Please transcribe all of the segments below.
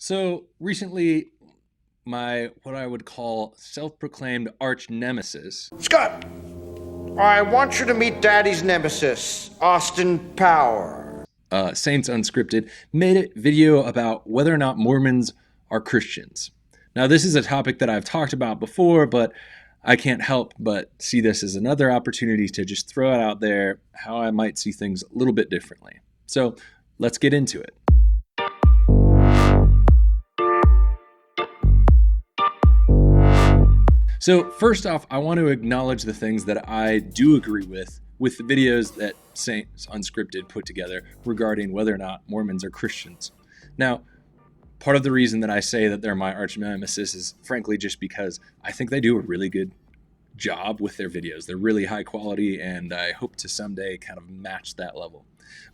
So recently, my what I would call self-proclaimed arch nemesis. Scott, I want you to meet Daddy's nemesis, Austin Power. Saints Unscripted, made a video about whether or not Mormons are Christians. Now, this is a topic that I've talked about before, but I can't help but see this as another opportunity to just throw it out there how I might see things a little bit differently. So let's get into it. So first off, I want to acknowledge the things that I do agree with the videos that Saints Unscripted put together regarding whether or not Mormons are Christians. Now, part of the reason that I say that they're my arch nemesis is frankly just because I think they do a really good job with their videos. They're really high quality, and I hope to someday kind of match that level.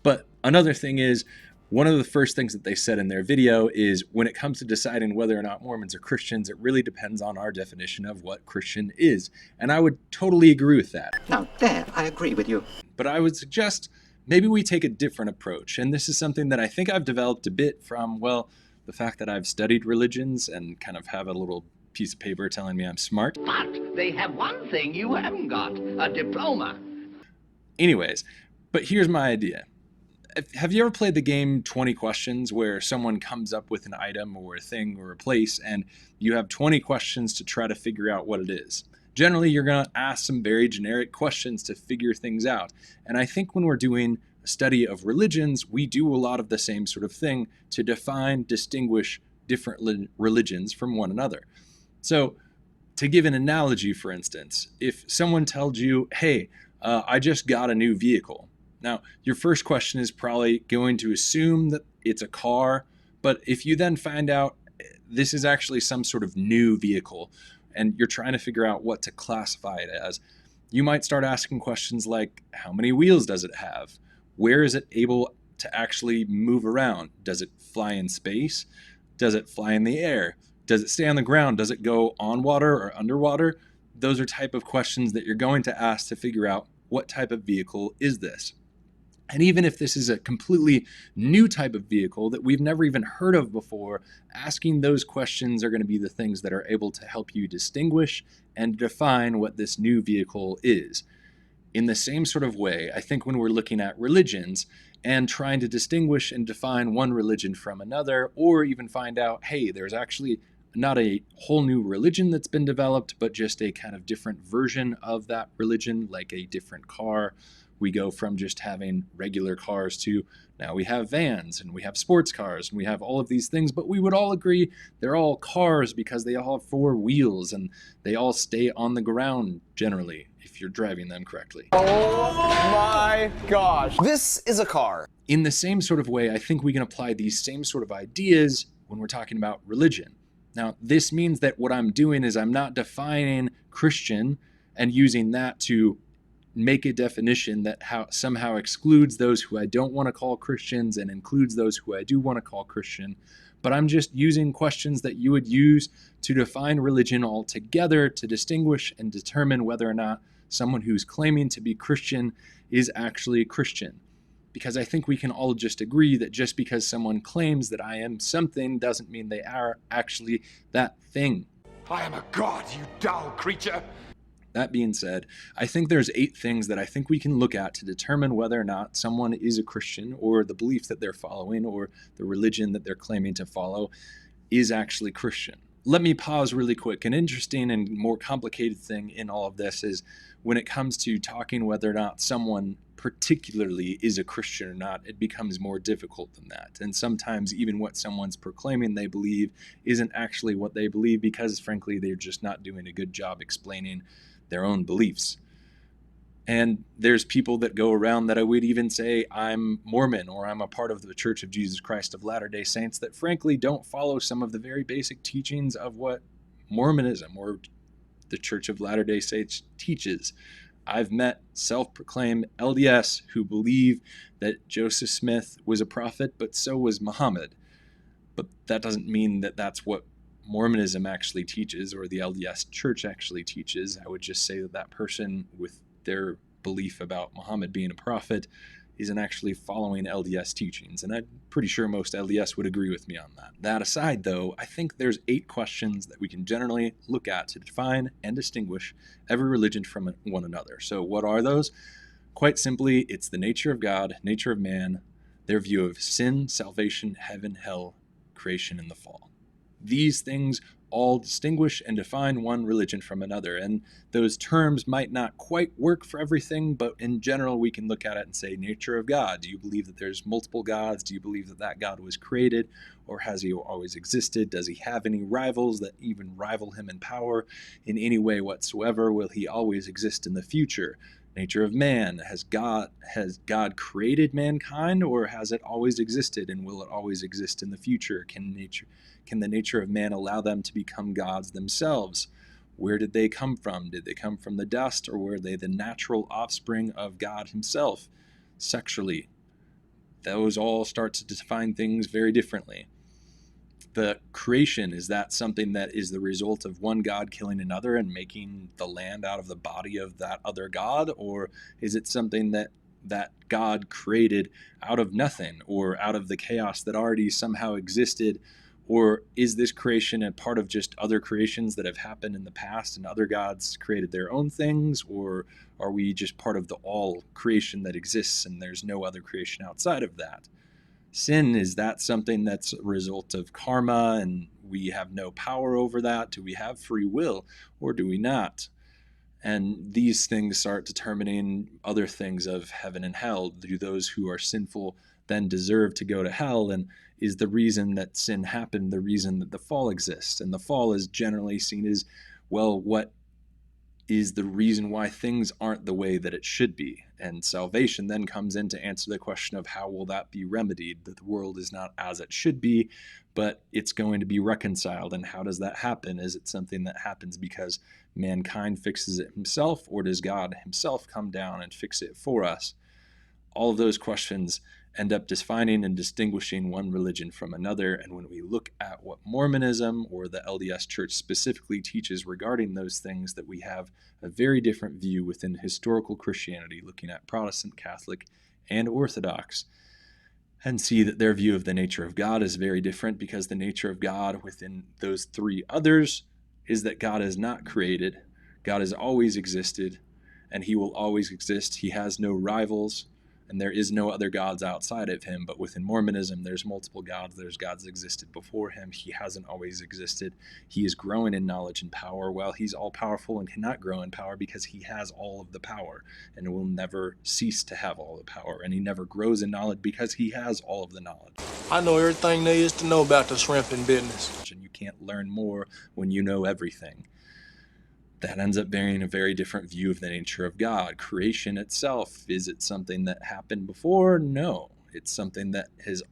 But another thing is, one of the first things that they said in their video is when it comes to deciding whether or not Mormons are Christians, it really depends on our definition of what Christian is. And I would totally agree with that. Now, there, I agree with you. But I would suggest maybe we take a different approach. And this is something that I think I've developed a bit from, well, the fact that I've studied religions and kind of have a little piece of paper telling me I'm smart. But they have one thing you haven't got, a diploma. Anyways, but here's my idea. Have you ever played the game 20 Questions where someone comes up with an item or a thing or a place and you have 20 questions to try to figure out what it is? Generally, you're going to ask some very generic questions to figure things out. And I think when we're doing a study of religions, we do a lot of the same sort of thing to define, distinguish different religions from one another. So to give an analogy, for instance, if someone told you, hey, I just got a new vehicle. Now, your first question is probably going to assume that it's a car, but if you then find out this is actually some sort of new vehicle and you're trying to figure out what to classify it as, you might start asking questions like, how many wheels does it have? Where is it able to actually move around? Does it fly in space? Does it fly in the air? Does it stay on the ground? Does it go on water or underwater? Those are type of questions that you're going to ask to figure out what type of vehicle is this. And even if this is a completely new type of vehicle that we've never even heard of before, asking those questions are going to be the things that are able to help you distinguish and define what this new vehicle is. In the same sort of way, I think when we're looking at religions and trying to distinguish and define one religion from another, or even find out, hey, there's actually not a whole new religion that's been developed, but just a kind of different version of that religion, like a different car. We go from just having regular cars to now we have vans and we have sports cars and we have all of these things, but we would all agree they're all cars because they all have four wheels and they all stay on the ground generally if you're driving them correctly. Oh my gosh. This is a car. In the same sort of way, I think we can apply these same sort of ideas when we're talking about religion. Now, this means that what I'm doing is I'm not defining Christian and using that to make a definition that somehow excludes those who I don't want to call Christians and includes those who I do want to call Christian. But I'm just using questions that you would use to define religion altogether to distinguish and determine whether or not someone who's claiming to be Christian is actually Christian. Because I think we can all just agree that just because someone claims that I am something doesn't mean they are actually that thing. I am a god, you dull creature. That being said, I think there's 8 things that I think we can look at to determine whether or not someone is a Christian or the belief that they're following or the religion that they're claiming to follow is actually Christian. Let me pause really quick. An interesting and more complicated thing in all of this is when it comes to talking whether or not someone particularly is a Christian or not, it becomes more difficult than that. And sometimes even what someone's proclaiming they believe isn't actually what they believe because, frankly, they're just not doing a good job explaining their own beliefs. And there's people that go around that I would even say I'm Mormon or I'm a part of the Church of Jesus Christ of Latter-day Saints that frankly don't follow some of the very basic teachings of what Mormonism or the Church of Latter-day Saints teaches. I've met self-proclaimed LDS who believe that Joseph Smith was a prophet, but so was Muhammad. But that doesn't mean that that's what Mormonism actually teaches or the LDS Church actually teaches. I would just say that that person with their belief about Muhammad being a prophet isn't actually following LDS teachings. And I'm pretty sure most LDS would agree with me on that. That aside, though, I think there's 8 questions that we can generally look at to define and distinguish every religion from one another. So what are those? Quite simply, it's the nature of God, nature of man, their view of sin, salvation, heaven, hell, creation, and the fall. These things all distinguish and define one religion from another. And those terms might not quite work for everything, but in general, we can look at it and say, nature of God. Do you believe that there's multiple gods? Do you believe that that God was created? Or has he always existed? Does he have any rivals that even rival him in power in any way whatsoever? Will he always exist in the future? Nature of man. Has God created mankind, or has it always existed, and will it always exist in the future? Can the nature of man allow them to become gods themselves? Where did they come from? Did they come from the dust, or were they the natural offspring of God himself? Sexually, those all start to define things very differently. The creation, is that something that is the result of one God killing another and making the land out of the body of that other God? Or is it something that God created out of nothing, or out of the chaos that already somehow existed? Or is this creation a part of just other creations that have happened in the past and other gods created their own things? Or are we just part of the all creation that exists and there's no other creation outside of that? Sin, is that something that's a result of karma and we have no power over that? Do we have free will, or do we not? And these things start determining other things of heaven and hell. Do those who are sinful then deserve to go to hell? And is the reason that sin happened the reason that the fall exists? And the fall is generally seen as, well, what is the reason why things aren't the way that it should be? And salvation then comes in to answer the question of how will that be remedied, that the world is not as it should be, but it's going to be reconciled. And how does that happen? Is it something that happens because mankind fixes it himself, or does God himself come down and fix it for us? All of those questions end up defining and distinguishing one religion from another. And when we look at what Mormonism or the LDS Church specifically teaches regarding those things, that we have a very different view within historical Christianity, looking at Protestant, Catholic, and Orthodox, and see that their view of the nature of God is very different, because the nature of God within those 3 others is that God is not created. God has always existed, and he will always exist. He has no rivals, and there is no other gods outside of him. But within Mormonism, there's multiple gods. There's gods that existed before him. He hasn't always existed. He is growing in knowledge and power, while he's all-powerful and cannot grow in power because he has all of the power and will never cease to have all the power. And he never grows in knowledge because he has all of the knowledge. I know everything there is to know about the shrimping business. And you can't learn more when you know everything. That ends up bearing a very different view of the nature of God. Creation itself, is it something that happened before? No. It's something that has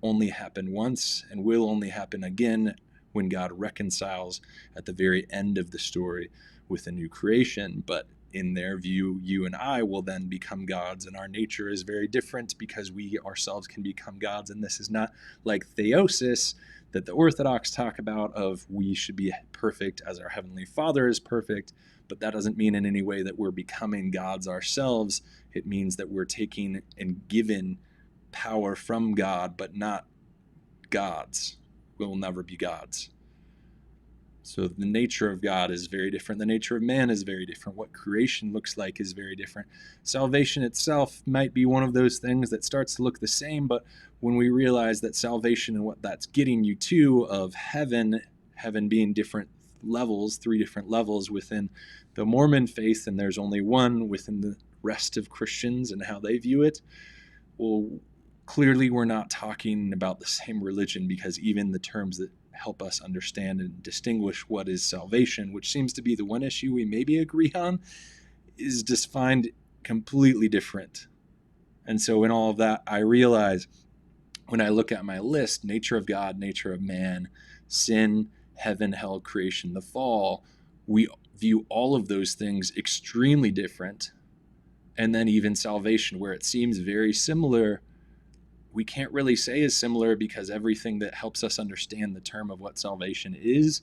only happened once and will only happen again when God reconciles at the very end of the story with a new creation. But in their view, you and I will then become gods, and our nature is very different because we ourselves can become gods. And this is not like theosis that the Orthodox talk about, of we should be perfect as our Heavenly Father is perfect, but that doesn't mean in any way that we're becoming gods ourselves. It means that we're taking and given power from God, but not gods. We'll never be gods. So the nature of God is very different. The nature of man is very different. What creation looks like is very different. Salvation itself might be one of those things that starts to look the same, but when we realize that salvation and what that's getting you to, of heaven being different levels, 3 different levels within the Mormon faith, and there's only one within the rest of Christians and how they view it, well, clearly we're not talking about the same religion, because even the terms that help us understand and distinguish what is salvation, which seems to be the one issue we maybe agree on, is defined completely different. And so in all of that, I realize when I look at my list, nature of God, nature of man, sin, heaven, hell, creation, the fall, we view all of those things extremely different. And then even salvation, where it seems very similar, we can't really say is similar, because everything that helps us understand the term of what salvation is,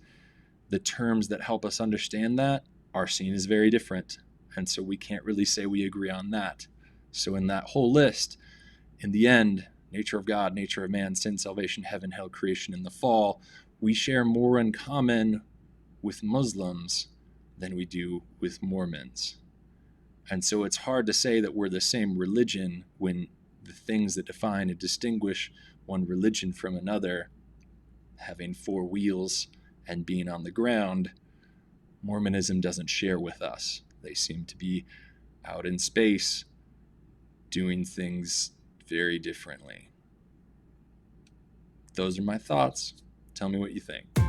the terms that help us understand that are seen as very different. And so we can't really say we agree on that. So in that whole list, in the end, nature of God, nature of man, sin, salvation, heaven, hell, creation, and the fall, we share more in common with Muslims than we do with Mormons. And so it's hard to say that we're the same religion when the things that define and distinguish one religion from another, having four wheels and being on the ground, Mormonism doesn't share with us. They seem to be out in space doing things very differently. Those are my thoughts. Tell me what you think.